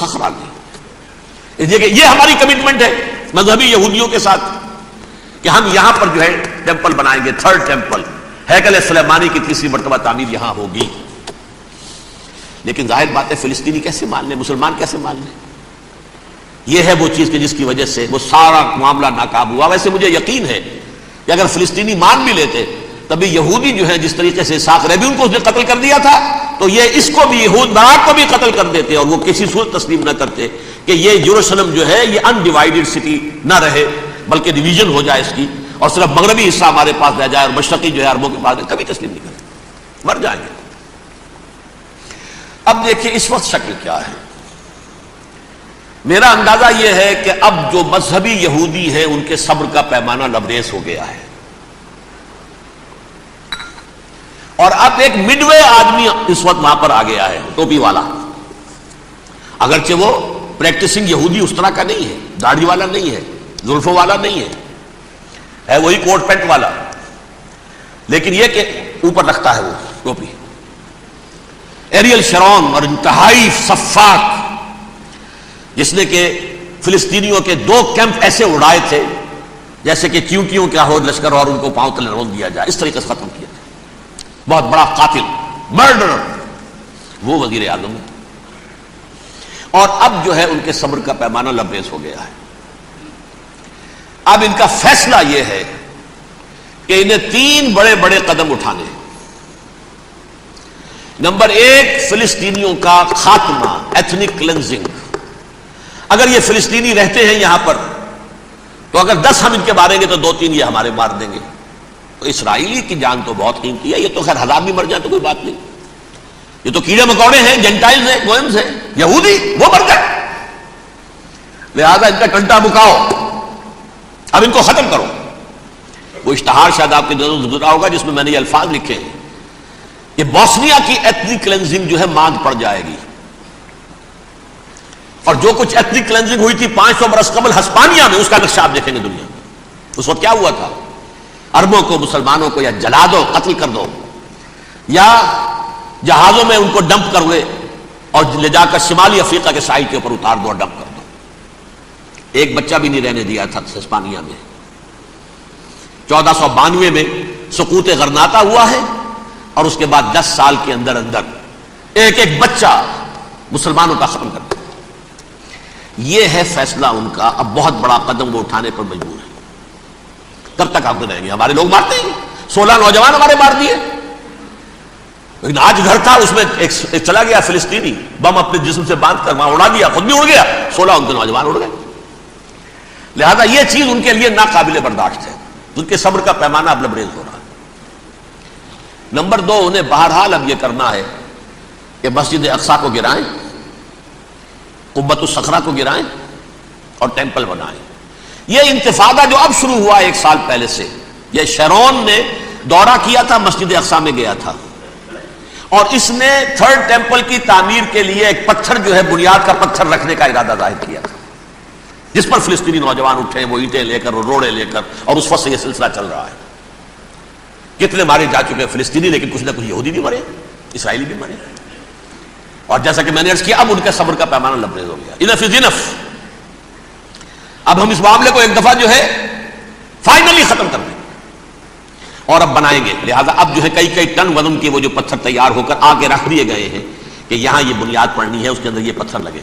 صخرہ کی. یہ ہماری کمٹمنٹ ہے مذہبی یہودیوں کے ساتھ کہ ہم یہاں پر جو ہے ٹیمپل بنائیں گے, تھرڈ ٹیمپل, ہیکل سلیمانی کی تیسری مرتبہ تعمیر یہاں ہوگی. لیکن ظاہر بات ہے فلسطینی کیسے مان لیں, مسلمان کیسے مان لیں؟ یہ ہے وہ چیز کہ جس کی وجہ سے وہ سارا معاملہ ناکام ہوا. ویسے مجھے یقین ہے کہ اگر فلسطینی مان بھی لیتے تبھی یہودی جو ہے جس طریقے سے اسحاق ربیون کو اس نے قتل کر دیا تھا تو یہ اس کو بھی, یہود باغ کو بھی قتل کر دیتے, اور وہ کسی صورت تسلیم نہ کرتے کہ یہ یروشلم جو ہے یہ ان ڈیوائیڈڈ سٹی نہ رہے بلکہ ڈویژن ہو جائے اس کی, اور صرف مغربی حصہ ہمارے پاس رہ جائے اور مشرقی جو ہے عربوں کے پاس, کبھی تسلیم نہیں کرتے, مر جائیں گے. اب دیکھیں اس وقت شکل کیا ہے. میرا اندازہ یہ ہے کہ اب جو مذہبی یہودی ہے ان کے صبر کا پیمانہ لبریز ہو گیا ہے, اور اب ایک مڈ وے آدمی اس وقت وہاں پر آ گیا ہے, ٹوپی والا. اگرچہ وہ پریکٹسنگ یہودی اس طرح کا نہیں ہے, داڑھی والا نہیں ہے, زلفوں والا نہیں ہے وہی کوٹ پینٹ والا, لیکن یہ کہ اوپر رکھتا ہے وہ ٹوپی. ایریل شرون اور انتہائی سفاک, جس نے کہ فلسطینیوں کے 2 کیمپ ایسے اڑائے تھے جیسے کہ چیونٹیوں کیا ہو لشکر اور ان کو پاؤں تلے رون دیا جائے, اس طریقے سے ختم کیا تھا. بہت بڑا قاتل, مرڈرر, وہ وزیر اعظم ہے. اور اب جو ہے ان کے صبر کا پیمانہ لبریز ہو گیا ہے. اب ان کا فیصلہ یہ ہے کہ انہیں 3 بڑے بڑے قدم اٹھانے ہیں. نمبر 1, فلسطینیوں کا خاتمہ, ایتھنک کلینزنگ. اگر یہ فلسطینی رہتے ہیں یہاں پر تو اگر 10 ہم ان کے ماریں گے تو 2-3 یہ ہمارے مار دیں گے. تو اسرائیلی کی جان تو بہت قیمتی ہے, یہ تو خیر 1000 بھی مر جائے تو کوئی بات نہیں, یہ تو کیڑے مکوڑے ہیں, جنٹائلز ہیں, گوئمز ہیں, یہودی وہ مر گئے, لہذا ان کا ٹنٹا بکاؤ, اب ان کو ختم کرو. وہ اشتہار شاید آپ کے نظروں سے گزرا ہوگا جس میں نے یہ الفاظ لکھے ہیں کہ بوسنیا کی ایتھنک کلینزنگ جو ہے ماند پڑ جائے گی, اور جو کچھ ایتھنک کلینزنگ ہوئی تھی 500 برس قبل ہسپانیہ میں, اس کا نقشہ آپ دیکھیں گے دنیا میں. اس وقت کیا ہوا تھا, عربوں کو, مسلمانوں کو یا جلا دو, قتل کر دو, یا جہازوں میں ان کو ڈمپ کر ہوئے اور لے جا کر شمالی افریقہ کے ساحل کے اوپر اتار دو اور ڈمپ کر دو. ایک بچہ بھی نہیں رہنے دیا تھا ہسپانیہ میں. 1492 میں سقوط غرناطہ ہوا ہے, اور اس کے بعد 10 سال کے اندر اندر ایک ایک بچہ مسلمانوں کا ختم کر دیا. یہ ہے فیصلہ ان کا. اب بہت بڑا قدم وہ اٹھانے پر مجبور ہے. کب تک آپ رہیں گے؟ ہمارے لوگ مارتے ہیں, 16 نوجوان ہمارے مار دیے. لیکن آج گھر تھا, اس میں ایک چلا گیا فلسطینی, بم اپنے جسم سے باندھ کر وہاں اڑا دیا, خود بھی اڑ گیا, 16 ان کے نوجوان اڑ گئے. لہذا یہ چیز ان کے لیے ناقابل برداشت ہے. ان کے صبر کا پیمانہ اب لبریز ہو رہا ہے. نمبر 2, انہیں بہرحال اب یہ کرنا ہے کہ مسجد اقصی کو گرائیں, قبۃ الصخرہ کو گرائیں اور ٹیمپل بنائیں. یہ انتفاضہ جو اب شروع ہوا 1 سال پہلے سے, یہ شیرون نے دورہ کیا تھا, مسجد اقصی میں گیا تھا, اور اس نے 3rd ٹیمپل کی تعمیر کے لیے ایک پتھر جو ہے بنیاد کا پتھر رکھنے کا ارادہ ظاہر کیا تھا, جس پر فلسطینی نوجوان اٹھے, وہ اینٹیں لے کر اور روڑے لے کر, اور اس وقت سے یہ سلسلہ چل رہا ہے. کتنے مارے جا چکے فلسطینی, لیکن کچھ نہ کچھ یہودی بھی مرے, اسرائیلی بھی مرے. اور جیسا کہ میں نے عرض کیا, اب ان کے صبر کا پیمانہ لبریز ہو گیا. انف از انف. اب ہم اس معاملے کو ایک دفعہ جو ہے فائنلی ختم کر دیں اور اب بنائیں گے. لہذا اب جو ہے کئی ٹن وزن کے وہ جو پتھر تیار ہو کر آگے رکھ دیے گئے ہیں کہ یہاں یہ بنیاد پڑنی ہے, اس کے اندر یہ پتھر لگے.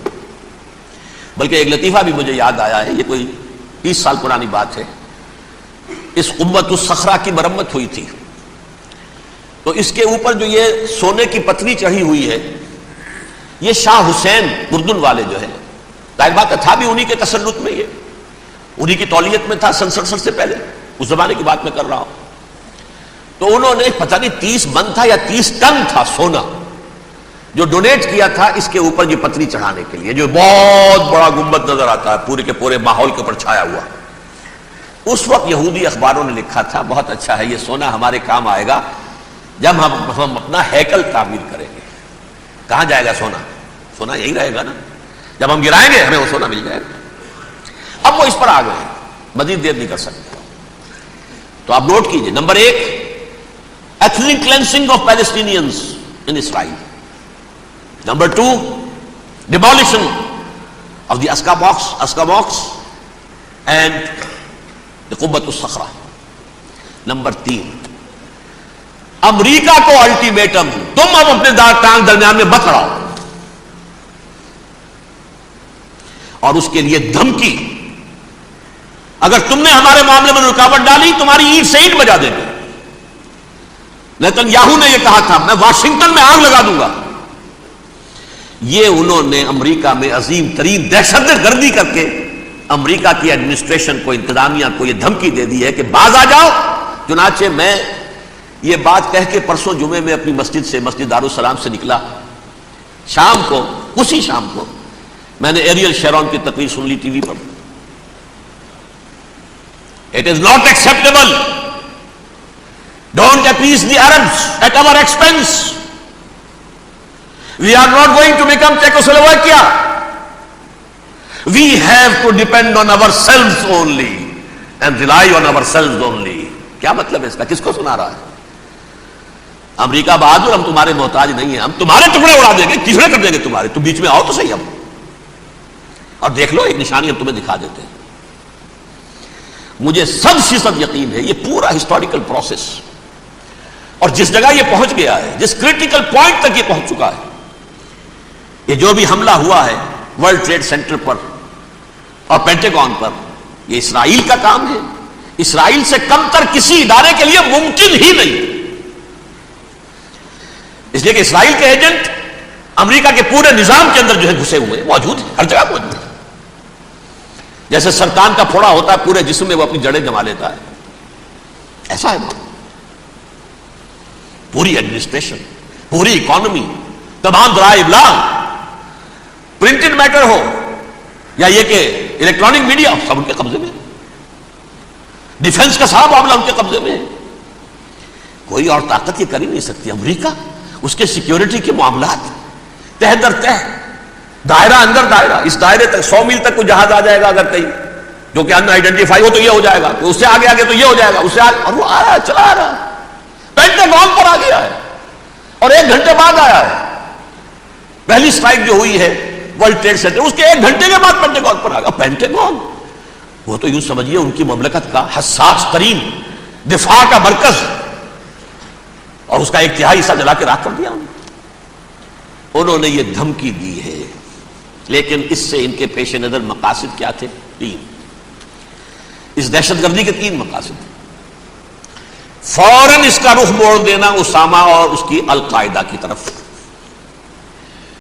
بلکہ ایک لطیفہ بھی مجھے یاد آیا ہے, یہ کوئی 30 سال پرانی بات ہے. اس قبۃ الصخرہ کی مرمت ہوئی تھی, تو اس کے اوپر جو یہ سونے کی پتری چڑھی ہوئی ہے, یہ شاہ حسین اردن والے جو ہے, ظاہر بات تھا بھی انہی کے تسلط میں, یہ انہی کی تولیت میں تھا سن 67 سے پہلے, اس زمانے کی بات میں کر رہا ہوں. تو انہوں نے پتہ نہیں 30 من تھا یا 30 ٹن تھا سونا جو ڈونیٹ کیا تھا اس کے اوپر یہ پتری چڑھانے کے لیے, جو بہت بڑا گنبد نظر آتا ہے پورے کے پورے ماحول کے اوپر چھایا ہوا. اس وقت یہودی اخباروں نے لکھا تھا, بہت اچھا ہے, یہ سونا ہمارے کام آئے گا جب ہم اپنا ہیکل تعمیر کریں گے. کہاں جائے گا سونا؟ سونا یہی رہے گا نا, جب ہم گرائیں گے ہمیں وہ سونا مل جائے گا. اب وہ اس پر آ گئے, مزید دیر نہیں کر سکتے. تو آپ نوٹ کیجئے, number 1, ethnic cleansing of Palestinians in Israel. Number 2, demolition of the Aska and the Qubbat al-Sakhra. Number 3، امریکہ کو الٹیمیٹم، تم اب اپنے ٹانگ درمیان میں مت لڑاؤ، اور اس کے لیے دھمکی، اگر تم نے ہمارے معاملے میں رکاوٹ ڈالی تمہاری اینٹ سے اینٹ بجا دیں گے۔ لیکن یاہو نے یہ کہا تھا میں واشنگٹن میں آگ لگا دوں گا۔ یہ انہوں نے امریکہ میں عظیم ترین دہشت گردی کر کے امریکہ کی ایڈمنسٹریشن کو، انتظامیہ کو یہ دھمکی دے دی ہے کہ باز آ جاؤ۔ چنانچہ میں یہ بات کہہ کے پرسوں جمعے میں اپنی مسجد سے، مسجد دارالسلام سے نکلا، شام کو، اسی شام کو میں نے ایریل شیرون کی تقریر سن لی T V per. It is not acceptable. Don't appease the Arabs at our expense. We are not going to become Czechoslovakia. We have to depend on ourselves only and rely on ourselves only. کیا مطلب ہے اس کا؟ کس کو سنا رہا ہے؟ امریکہ بہادر، ہم تمہارے محتاج نہیں ہیں، ہم تمہارے ٹکڑے اڑا دیں گے، ٹکڑے کر دیں گے تمہارے، تم بیچ میں آؤ تو صحیح ہم، اور دیکھ لو ایک نشانی ہم تمہیں دکھا دیتے ہیں۔ مجھے 100% یقین ہے یہ پورا ہسٹوریکل پروسیس، اور جس جگہ یہ پہنچ گیا ہے، جس کریٹیکل پوائنٹ تک یہ پہنچ چکا ہے، یہ جو بھی حملہ ہوا ہے ورلڈ ٹریڈ سینٹر پر اور پینٹاگون پر، یہ اسرائیل کا کام ہے۔ اسرائیل سے کم تر کسی ادارے کے لیے ممکن ہی نہیں، اس لیے کہ اسرائیل کے ایجنٹ امریکہ کے پورے نظام کے اندر جو ہے گھسے ہوئے موجود ہیں، ہر جگہ موجود ہیں۔ جیسے سرطان کا پھوڑا ہوتا ہے پورے جسم میں وہ اپنی جڑیں جما لیتا ہے، ایسا ہے وہ۔ پوری ایڈمنسٹریشن، پوری اکانومی، تمام ذرائع ابلاغ، پرنٹڈ میٹر ہو یا یہ کہ الیکٹرانک میڈیا، سب ان کے قبضے میں، ڈیفنس کا سارا معاملہ ان کے قبضے میں ہے۔ کوئی اور طاقت یہ کر ہی نہیں سکتی۔ امریکہ، اس کے سیکیورٹی کے معاملات تہ در تہ، دائرہ اندر دائرہ، اس دائرے تک 100 میل تک کوئی جہاز آ جائے گا اگر کہیں جو کہ ان آئیڈینٹیفائی ہو تو یہ ہو جائے گا، اس سے آگے آگے تو یہ ہو جائے گا، اس سے آگے، اور وہ آ رہا ہے، چلا آ رہا ہے، پینٹاگون پر آ گیا ہے، اور 1 گھنٹے بعد آیا ہے۔ پہلی سٹرائک جو ہوئی ہے ورلڈ ٹریڈ سینٹر، اس کے 1 گھنٹے کے بعد پینٹاگون پر آ گیا۔ پینٹاگون وہ تو یوں سمجھیے ان کی مملکت کا حساس ترین دفاع کا مرکز، اور اس کا 1/3 حصہ جلا کے راکھ کر دیا انہوں نے یہ دھمکی دی ہے۔ لیکن اس سے ان کے پیش نظر مقاصد کیا تھے؟ 3۔ اس دہشت گردی کے 3 مقاصد۔ فوراً اس کا رخ موڑ دینا اسامہ اور اس کی القاعدہ کی طرف،